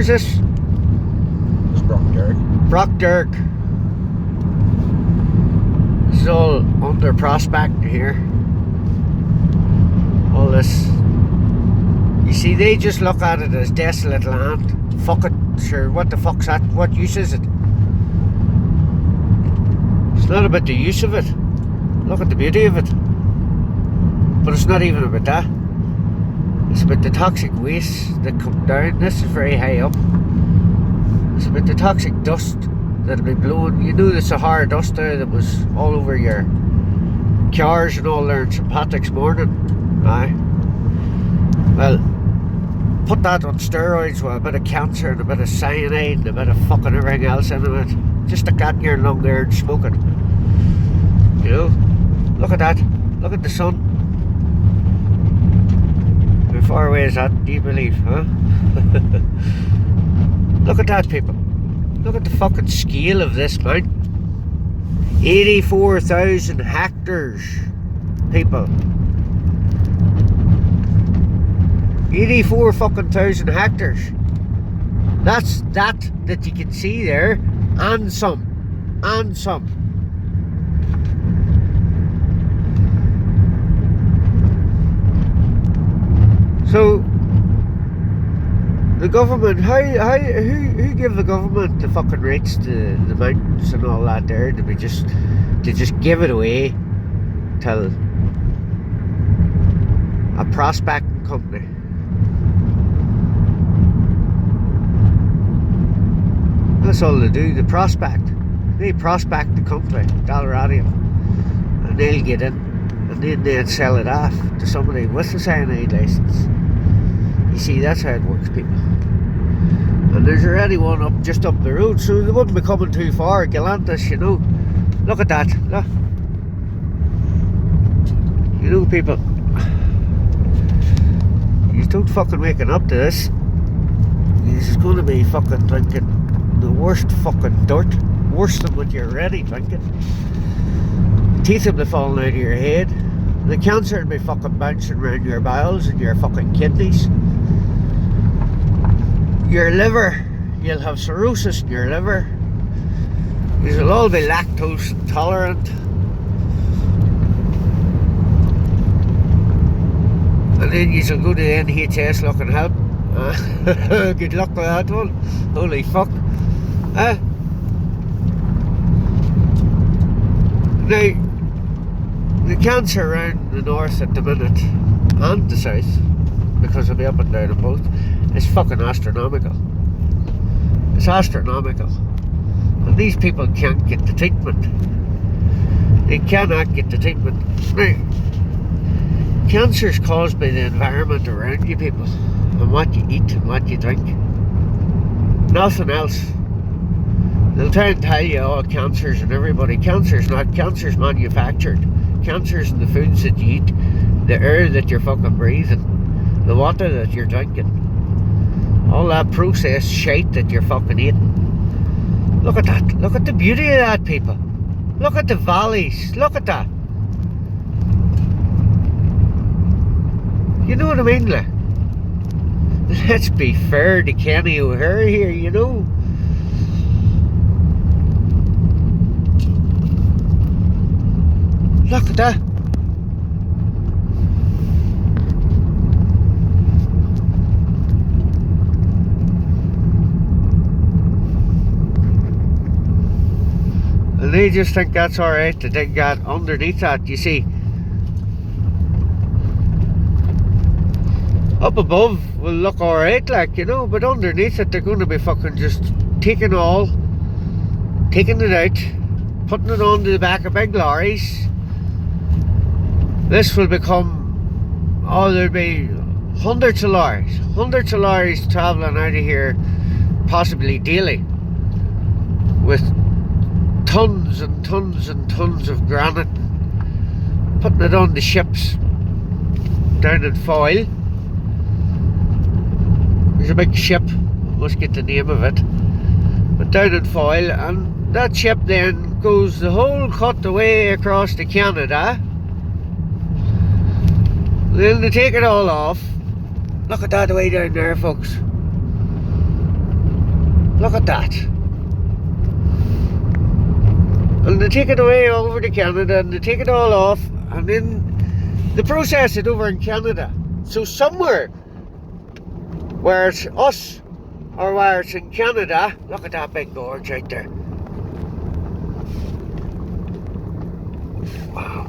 Where's this? It's Brockderg. This is all under Prospect here. All this. You see, they just look at it as desolate land. Fuck it, sure, what the fuck's that? What use is it? It's not about the use of it. Look at the beauty of it. But it's not even about that. It's about the toxic waste that come down. This is very high up. It's about the toxic dust that'll be blowing. You know the Sahara dust there that was all over your cars and all there in St. Patrick's morning? Aye. Well, put that on steroids with a bit of cancer and a bit of cyanide and a bit of fucking everything else into it. Just stick that in your lung there and smoke it. You know? Look at that. Look at the sun. How far away is that, do you believe, huh? Look at that, people. Look at the fucking scale of this mountain. 84,000 hectares, people. 84 fucking thousand hectares. That's that you can see there, and some. So the government, who give the government the fucking rights to the mountains and all that there to just give it away to a prospecting company? That's all they do, they prospect. They prospect the country, Dalradian, and they'll get in, and then they'll sell it off to somebody with a cyanide license. You see, that's how it works, people. And there's already one up just up the road, so they wouldn't be coming too far. Galantis, you know. Look at that, look. You know, people, you don't fucking waking up to this. You're going to be fucking drinking the worst fucking dirt, worse than what you're already drinking. The teeth will be falling out of your head. The cancer will be fucking bouncing around your bowels and your fucking kidneys. Your liver, you'll have cirrhosis in your liver. You'll all be lactose intolerant. And then you'll go to the NHS looking help. Good luck with that one. Holy fuck. Now, the cancer around the north at the minute, and the south, because I'll be up and down in both, is fucking astronomical. It's astronomical. And these people can't get the treatment. They cannot get the treatment. Now, cancer is caused by the environment around you, people, and what you eat and what you drink. Nothing else. They'll try and tell you, oh, cancer's in everybody. Cancer's not. Cancer's manufactured. Cancer's in the foods that you eat, the air that you're fucking breathing, the water that you're drinking, all that processed shite that you're fucking eating. Look at that. Look at the beauty of that, people. Look at the valleys. Look at that. You know what I mean, like? Let's be fair to Kenny O'Hare here, you know. Look at that. And they just think that's alright to dig that underneath that, you see. Up above will look alright, like, you know, but underneath it they're going to be fucking just taking it out, putting it onto the back of big lorries. This will become, oh, there'll be hundreds of lorries travelling out of here, possibly daily, with tons and tons and tons of granite, putting it on the ships down in Foyle. There's a big ship, I must get the name of it, but down in Foyle, and that ship then goes the whole cut away across to Canada. Then they take it all off. Look at that way down there, folks. Look at that. And they take it away over to Canada and they take it all off and then they process it over in Canada. So somewhere where it's us or where it's in Canada, look at that big gorge right there. Wow.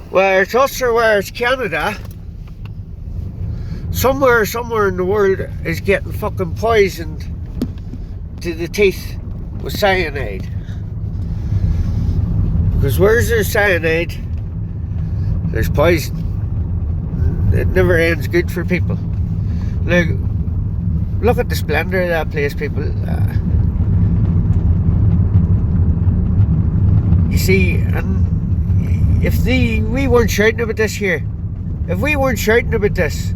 Where it's us or where it's Canada, somewhere in the world is getting fucking poisoned to the teeth with cyanide. Because where's there cyanide, there's poison. It never ends good for people. Now, look at the splendour of that place, people. You see, and if we weren't shouting about this here, if we weren't shouting about this,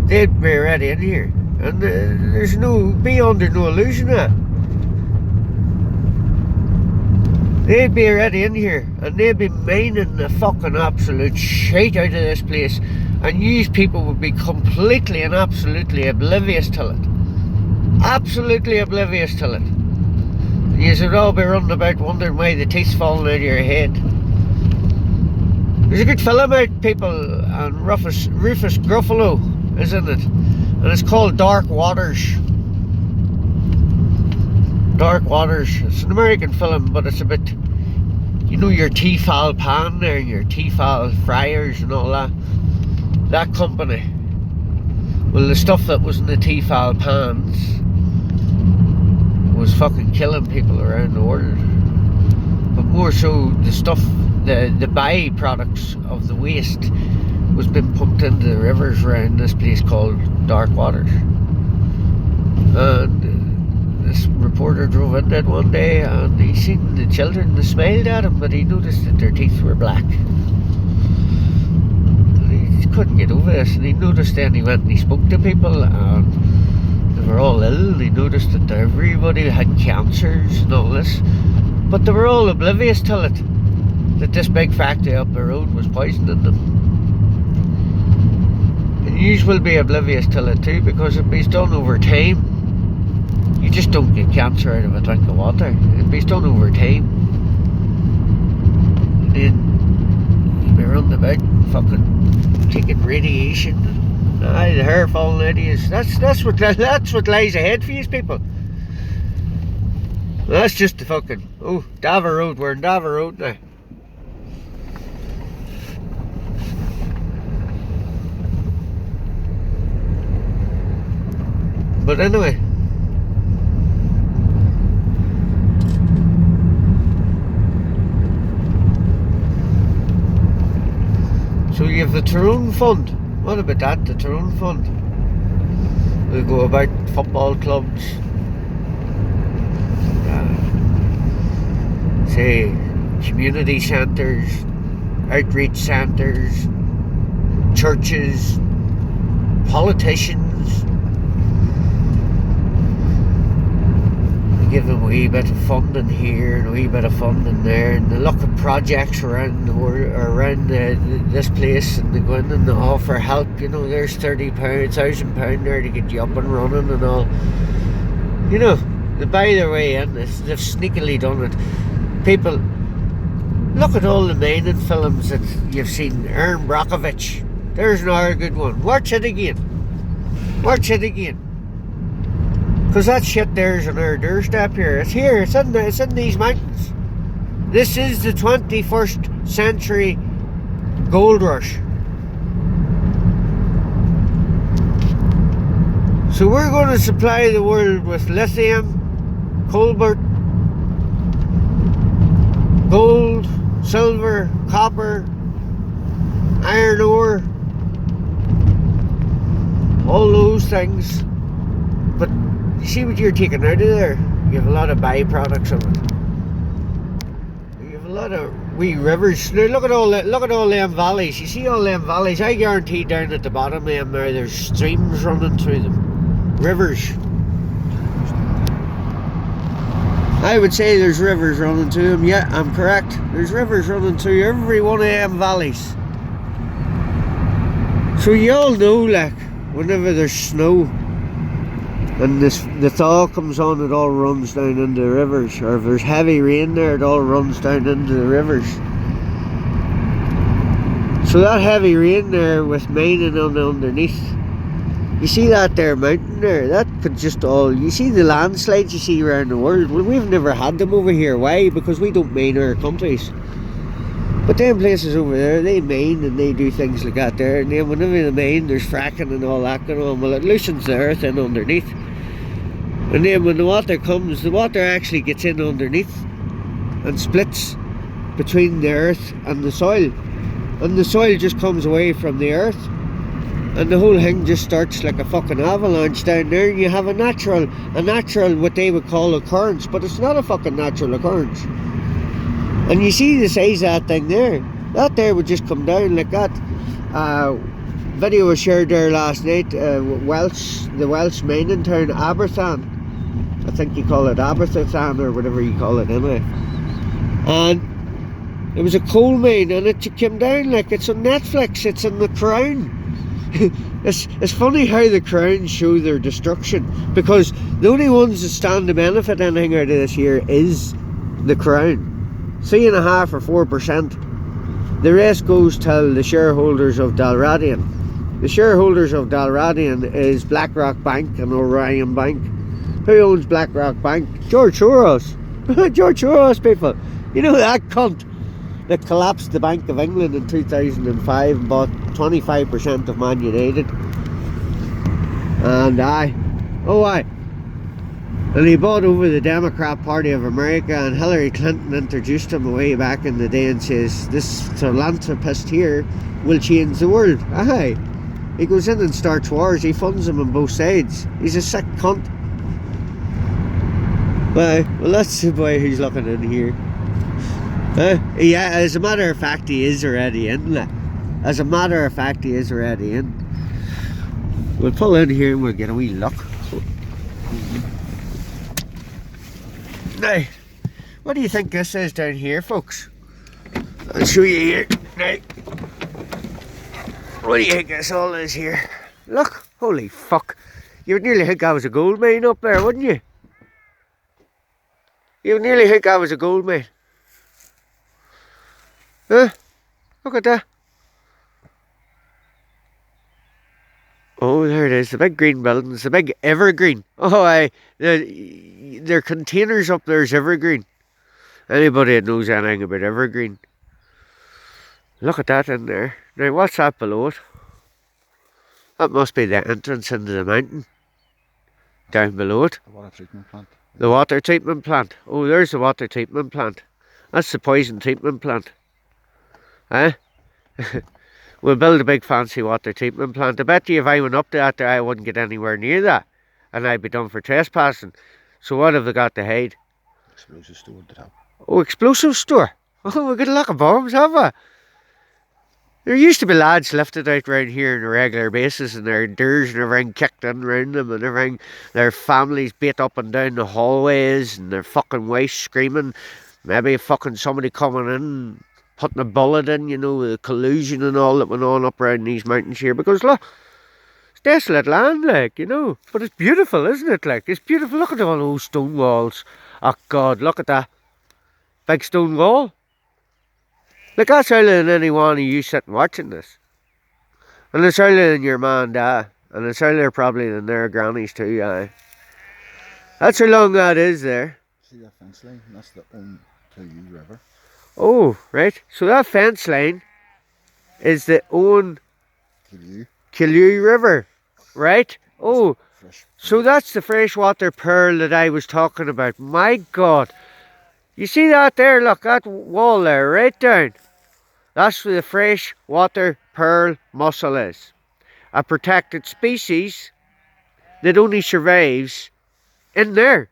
they'd be already in here. And there's be under no illusion of that. They'd be already in here and they'd be mining the fucking absolute shit out of this place, and you people would be completely and absolutely oblivious to it. Absolutely oblivious to it. You would all be running about wondering why the teeth's falling out of your head. There's a good film out, people, and Rufus Gruffalo is in it, and it's called Dark Waters. Dark Waters. It's an American film, but it's a bit, you know, your Tefal pan there, your Tefal fryers and all that. That company. Well, the stuff that was in the Tefal pans was fucking killing people around the world. But more so, the stuff, the byproducts of the waste was being pumped into the rivers around this place called Dark Waters. And this reporter drove in there one day and he seen the children, they smiled at him, but he noticed that their teeth were black. And he couldn't get over this, and he noticed then he went and he spoke to people and they were all ill. He noticed that everybody had cancers and all this, but they were all oblivious to it, that this big factory up the road was poisoning them. And you will be oblivious to it too, because it be done over time. You just don't get cancer out of a drink of water. It be done over time. And then you be running about fucking taking radiation. The hair falling out of you. That's what lies ahead for you people. That's just the fucking, oh, Dava Road. We're in Dava Road now. But anyway, so you have the Tyrone Fund. What about that, the Tyrone Fund? We go about football clubs, say community centres, outreach centres, churches, politicians. Give them a wee bit of funding here and a wee bit of funding there, and they look at projects around the world, around this place, and they go in and they offer help. You know, there's £30, £1,000 there to get you up and running and all. You know, they buy their way in. They've sneakily done it. People, look at all the mining films that you've seen. Erin Brockovich, there's another good one. Watch it again. Watch it again. Because that shit there's on our doorstep here. It's here, it's in these mountains. This is the 21st century gold rush. So we're going to supply the world with lithium, cobalt, gold, silver, copper, iron ore, all those things. But you see what you're taking out of there? You have a lot of byproducts of it. You have a lot of wee rivers. Now look at all them valleys. You see all them valleys? I guarantee down at the bottom of them there's streams running through them. Rivers. I would say there's rivers running through them. Yeah, I'm correct. There's rivers running through every one of them valleys. So you all know, like, whenever there's snow, And the thaw comes on, it all runs down into the rivers. Or if there's heavy rain there, it all runs down into the rivers. So that heavy rain there with mining on the underneath, you see that there mountain there, that could just all, you see the landslides you see around the world, well, we've never had them over here. Why? Because we don't mine our countries. But them places over there, they mine and they do things like that there, and then whenever they mine, there's fracking and all that going on. Well, it loosens the earth in underneath, and then when the water comes, the water actually gets in underneath and splits between the earth and the soil, and the soil just comes away from the earth, and the whole thing just starts like a fucking avalanche down there. You have a natural what they would call occurrence, but it's not a fucking natural occurrence. And you see the size of that thing there. That there would just come down like that. Video was shared there last night. The Welsh mining town Aberthan. I think you call it Aberthan or whatever you call it anyway. And it was a coal mine, and it came down like it's on Netflix. It's in the Crown. It's funny how the Crown show their destruction, because the only ones that stand to benefit anything out of this here is the Crown. 3.5 or 4%. The rest goes to the shareholders of Dalradian. The shareholders of Dalradian is BlackRock Bank and Orion Bank. Who owns BlackRock Bank? George Soros. George Soros, people. You know that cunt that collapsed the Bank of England in 2005 and bought 25% of Man United. And and he bought over the Democrat Party of America, and Hillary Clinton introduced him way back in the day and says, this philanthropist here will change the world. Aye. He goes in and starts wars, he funds them on both sides. He's a sick cunt. Well, that's the boy who's looking in here. Yeah, as a matter of fact, he is already in. As a matter of fact, he is already in. We'll pull in here and we'll get a wee look. Now, what do you think this is down here, folks? I'll show you here. Now, what do you think this all is here? Look, holy fuck. You would nearly think that was a gold mine up there, wouldn't you? You would nearly think that was a gold mine. Huh? Look at that. Oh, there it is, the big green buildings, the big evergreen. Oh, their containers up there is evergreen. Anybody that knows anything about evergreen. Look at that in there. Now, what's that below it? That must be the entrance into the mountain. Down below it. The water treatment plant. The water treatment plant. Oh, there's the water treatment plant. That's the poison treatment plant. Eh? We'll build a big fancy water treatment plant. I bet you if I went up to that there, I wouldn't get anywhere near that. And I'd be done for trespassing. So what have they got to hide? Explosive store at the top. Oh, explosive store. Oh, we've got a lot of bombs, have we? There used to be lads lifted out round here on a regular basis, and their doors and everything kicked in round them, and everything. Their families beat up and down the hallways, and their fucking wives screaming. Maybe fucking somebody coming in, putting a bullet in, you know, the collusion and all that went on up around these mountains here. Because look, it's desolate land, like, you know. But it's beautiful, isn't it? Like, it's beautiful. Look at all those stone walls. Oh God, look at that big stone wall. Like, that's earlier than any one of you sitting watching this. And it's earlier than your man and dad. And it's earlier probably than their grannies too, aye. That's how long that is there. See that fence line? That's the Kilyu River. Oh, right. So that fence line is the Kilyu River, right? Oh, so that's the freshwater pearl that I was talking about. My God. You see that there? Look, that wall there, right down. That's where the freshwater pearl mussel is. A protected species that only survives in there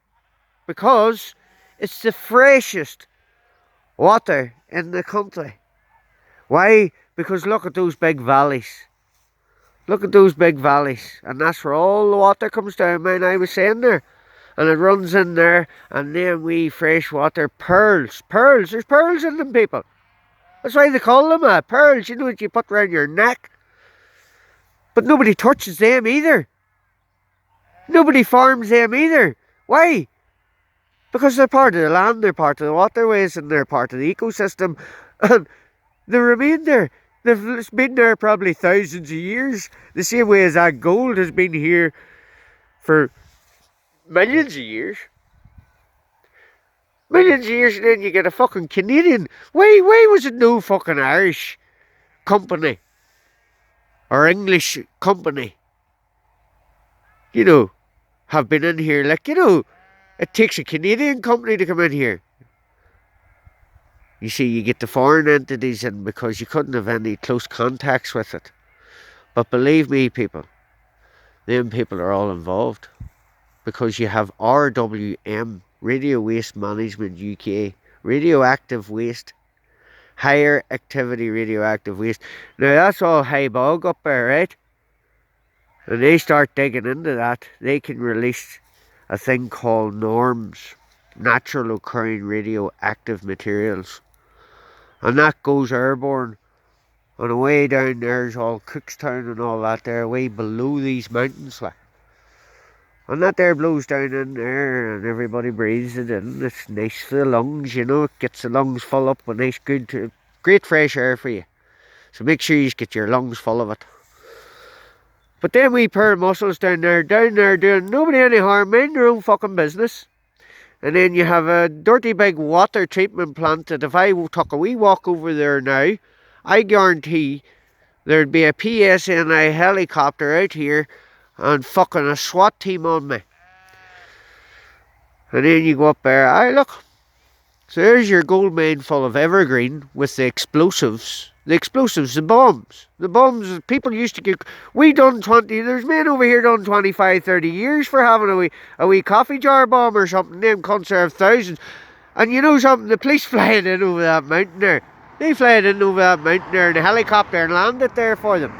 because it's the freshest water in the country. Why? Because look at those big valleys. Look at those big valleys, and that's where all the water comes down, man. I was saying there, and it runs in there, and then we freshwater pearls. Pearls, there's pearls in them, people. That's why they call them pearls. You know what you put around your neck, but nobody touches them either. Nobody farms them either. Why? Because they're part of the land, they're part of the waterways, and they're part of the ecosystem. And they remain there. They've been there probably thousands of years. The same way as that gold has been here for millions of years. Millions of years, and then you get a fucking Canadian. Why was it no fucking Irish company or English company, have been in here? Like, it takes a Canadian company to come in here. You see, you get the foreign entities in because you couldn't have any close contacts with it. But believe me, people, them people are all involved. Because you have RWM, Radio Waste Management UK, radioactive waste, higher activity radioactive waste. Now that's all high bog up there, right? And they start digging into that, they can release a thing called norms, natural occurring radioactive materials. And that goes airborne. On the way down there's all Cookstown and all that there, way below these mountains, like. And that there blows down in there and everybody breathes it in. It's nice for the lungs, it gets the lungs full up with nice good, great fresh air for you. So make sure you get your lungs full of it. But then we pair of muscles down there doing nobody any harm, mind their own fucking business. And then you have a dirty big water treatment plant that if I took a wee walk over there now, I guarantee there'd be a PSNI helicopter out here and fucking a SWAT team on me. And then you go up there, aye look. So there's your gold mine full of evergreen with the explosives. The bombs. The bombs, people used to get, there's men over here done 25, 30 years for having a wee coffee jar bomb or something. Them cunts have thousands. And you know something, the police flying in over that mountain there. They fly in over that mountain there in a helicopter and land it there for them.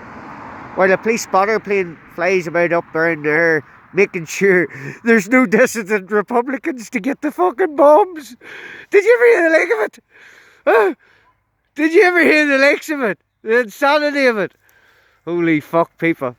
While the police spotter plane flies about up around there, making sure there's no dissident Republicans to get the fucking bombs. Did you ever hear the like of it? Huh? Did you ever hear the likes of it? The insanity of it? Holy fuck, people.